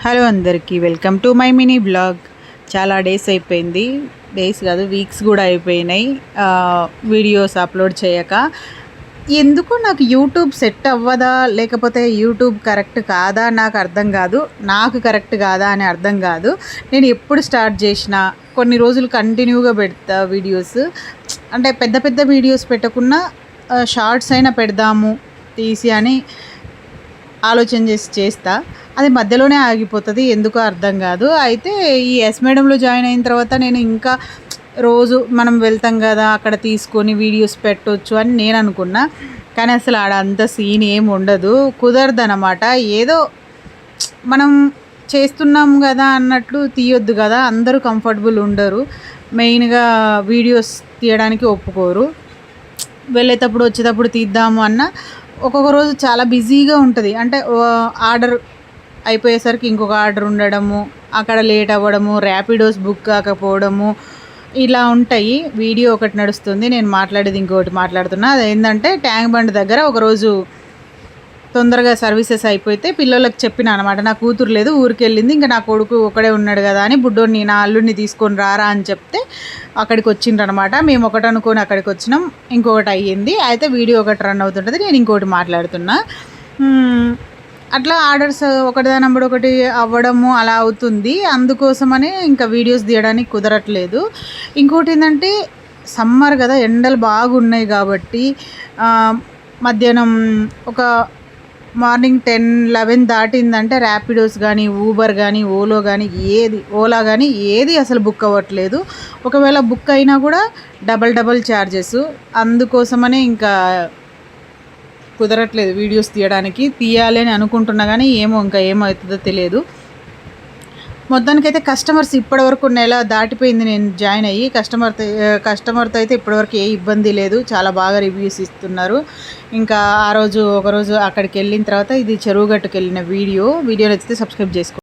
Hello అందరికీ welcome to my mini blog. చాలా days అయిపోయింది, డేస్ కాదు వీక్స్ కూడా అయిపోయినాయి వీడియోస్ అప్లోడ్ చేయక. ఎందుకు నాకు యూట్యూబ్ సెట్ అవ్వదా లేకపోతే యూట్యూబ్ కరెక్ట్ కాదా నాకు అర్థం కాదు, నాకు కరెక్ట్ కాదా అని అర్థం కాదు. నేను ఎప్పుడు స్టార్ట్ చేసినా కొన్ని రోజులు కంటిన్యూగా పెడతా వీడియోస్. అంటే పెద్ద పెద్ద వీడియోస్ పెట్టకున్నా షార్ట్స్ అయినా పెడదాము తీసి అని ఆలోచన చేసి చేస్తా. అది మధ్యలోనే ఆగిపోతుంది, ఎందుకో అర్థం కాదు. అయితే ఈ ఎస్ మేడంలో జాయిన్ అయిన తర్వాత నేను ఇంకా రోజు మనం వెళ్తాం కదా అక్కడ తీసుకొని వీడియోస్ పెట్టవచ్చు అని నేను అనుకున్నా. కానీ అసలు ఆడ అంత సీన్ ఏమి ఉండదు, కుదరదనమాట. ఏదో మనం చేస్తున్నాం కదా అన్నట్లు తీయొద్దు కదా, అందరూ కంఫర్టబుల్ ఉండరు. మెయిన్గా వీడియోస్ తీయడానికి ఒప్పుకోరు. వెళ్ళేటప్పుడు వచ్చేటప్పుడు తీద్దాము అన్న ఒక్కొక్క రోజు చాలా బిజీగా ఉంటుంది. అంటే ఆర్డర్ అయిపోయేసరికి ఇంకొక ఆర్డర్ ఉండడము, అక్కడ లేట్ అవ్వడము, ర్యాపిడోస్ బుక్ కాకపోవడము, ఇలా ఉంటాయి. వీడియో ఒకటి నడుస్తుంది, నేను మాట్లాడేది ఇంకొకటి మాట్లాడుతున్నా. అది ఏంటంటే ట్యాంక్ బండ్ దగ్గర ఒకరోజు తొందరగా సర్వీసెస్ అయిపోతే పిల్లలకు చెప్పిన అనమాట. నా కూతురు లేదు, ఊరికి వెళ్ళింది, ఇంకా నా కొడుకు ఒకడే ఉన్నాడు కదా అని బుడ్డోని నా అల్లుడిని తీసుకొని రారా అని చెప్తే అక్కడికి వచ్చిండ్రనమాట. మేము ఒకటి అనుకొని అక్కడికి వచ్చినాం, ఇంకొకటి అయ్యింది. అయితే వీడియో ఒకటి రన్ అవుతుంటుంది, నేను ఇంకొకటి మాట్లాడుతున్నా. అట్లా ఆర్డర్స్ ఒకటిదానప్పుడు ఒకటి అవ్వడము అలా అవుతుంది. అందుకోసమని ఇంకా వీడియోస్ తీయడానికి కుదరట్లేదు. ఇంకోటి ఏంటంటే సమ్మర్ కదా, ఎండలు బాగున్నాయి కాబట్టి మధ్యాహ్నం ఒక మార్నింగ్ 10-11 దాటిందంటే ర్యాపిడోస్ కానీ ఊబర్ కానీ ఓలా కానీ ఏది అసలు బుక్ అవ్వట్లేదు. ఒకవేళ బుక్ అయినా కూడా డబల్ ఛార్జెస్. అందుకోసమనే ఇంకా కుదరట్లేదు వీడియోస్ తీయడానికి. తీయాలి అని అనుకుంటున్నా కానీ ఇంకా ఏమవుతుందో తెలియదు. మొత్తానికైతే కస్టమర్స్ ఇప్పటివరకు నెల దాటిపోయింది నేను జాయిన్ అయ్యి. కస్టమర్తో అయితే ఇప్పటివరకు ఏ ఇబ్బంది లేదు, చాలా బాగా రివ్యూస్ ఇస్తున్నారు. ఇంకా ఒకరోజు అక్కడికి వెళ్ళిన తర్వాత ఇది చెరువుగట్టుకు వెళ్ళిన వీడియో నచ్చితే సబ్స్క్రైబ్ చేసుకోండి.